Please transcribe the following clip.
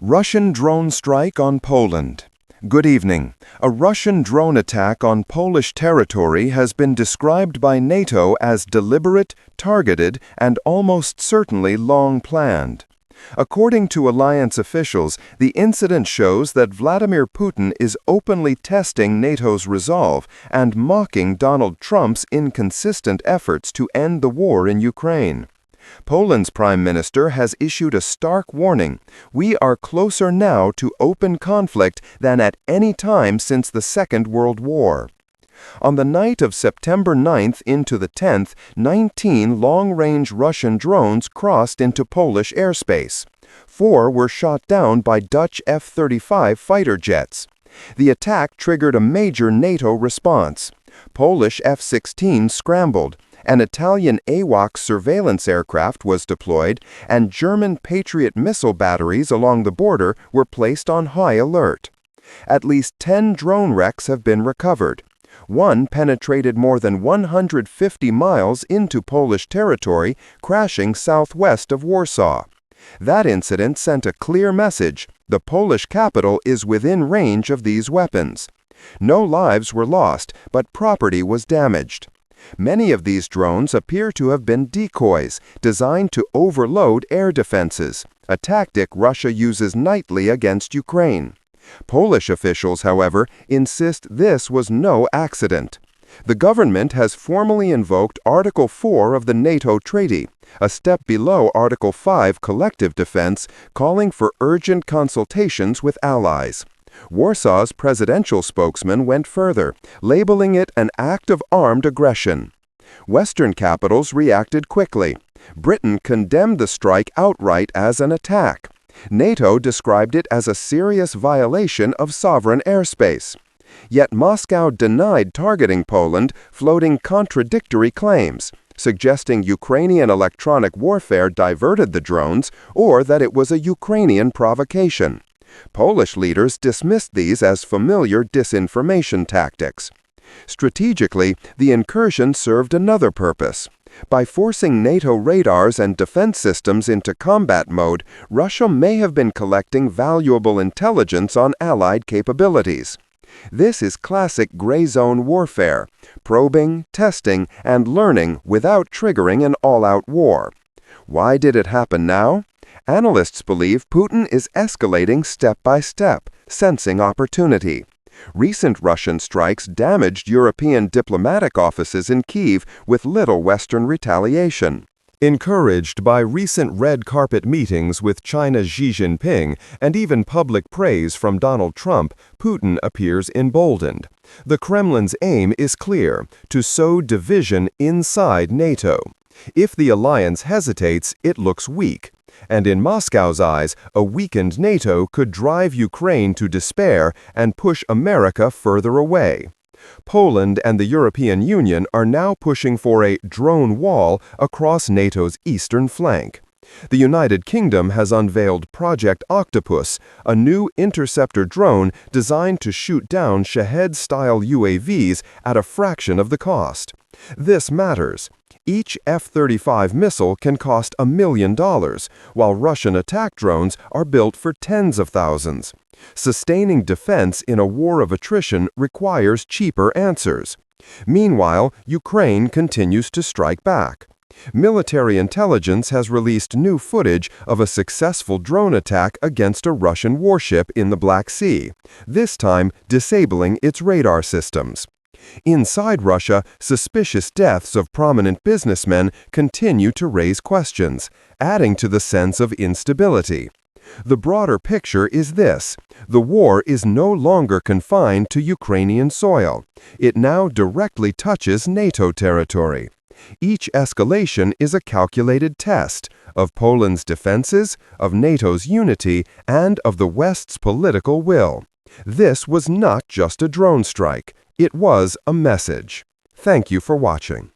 Russian drone strike on Poland. Good evening. A Russian drone attack on Polish territory has been described by NATO as deliberate, targeted, and almost certainly long-planned. According to alliance officials, the incident shows that Vladimir Putin is openly testing NATO's resolve and mocking Donald Trump's inconsistent efforts to end the war in Ukraine. Poland's Prime Minister has issued a stark warning. We are closer now to open conflict than at any time since the Second World War. On the night of September 9th into the 10th, 19 long-range Russian drones crossed into Polish airspace. 4 were shot down by Dutch F-35 fighter jets. The attack triggered a major NATO response. Polish F-16 scrambled. An Italian AWACS surveillance aircraft was deployed, and German Patriot missile batteries along the border were placed on high alert. At least 10 drone wrecks have been recovered. One penetrated more than 150 miles into Polish territory, crashing southwest of Warsaw. That incident sent a clear message: the Polish capital is within range of these weapons. No lives were lost, but property was damaged. Many of these drones appear to have been decoys, designed to overload air defenses, a tactic Russia uses nightly against Ukraine. Polish officials, however, insist this was no accident. The government has formally invoked Article 4 of the NATO Treaty, a step below Article 5 collective defense, calling for urgent consultations with allies. Warsaw's presidential spokesman went further, labeling it an act of armed aggression. Western capitals reacted quickly. Britain condemned the strike outright as an attack. NATO described it as a serious violation of sovereign airspace. Yet Moscow denied targeting Poland, floating contradictory claims, suggesting Ukrainian electronic warfare diverted the drones or that it was a Ukrainian provocation. Polish leaders dismissed these as familiar disinformation tactics. Strategically, the incursion served another purpose. By forcing NATO radars and defense systems into combat mode, Russia may have been collecting valuable intelligence on Allied capabilities. This is classic gray zone warfare: probing, testing, and learning without triggering an all-out war. Why did it happen now? Analysts believe Putin is escalating step by step, sensing opportunity. Recent Russian strikes damaged European diplomatic offices in Kyiv with little Western retaliation. Encouraged by recent red carpet meetings with China's Xi Jinping and even public praise from Donald Trump, Putin appears emboldened. The Kremlin's aim is clear: to sow division inside NATO. If the alliance hesitates, it looks weak. And in Moscow's eyes, a weakened NATO could drive Ukraine to despair and push America further away. Poland and the European Union are now pushing for a drone wall across NATO's eastern flank. The United Kingdom has unveiled Project Octopus, a new interceptor drone designed to shoot down Shahed-style UAVs at a fraction of the cost. This matters. Each F-35 missile can cost $1 million, while Russian attack drones are built for tens of thousands. Sustaining defense in a war of attrition requires cheaper answers. Meanwhile, Ukraine continues to strike back. Military intelligence has released new footage of a successful drone attack against a Russian warship in the Black Sea, this time disabling its radar systems. Inside Russia, suspicious deaths of prominent businessmen continue to raise questions, adding to the sense of instability. The broader picture is this: the war is no longer confined to Ukrainian soil. It now directly touches NATO territory. Each escalation is a calculated test of Poland's defenses, of NATO's unity, and of the West's political will. This was not just a drone strike. It was a message. Thank you for watching.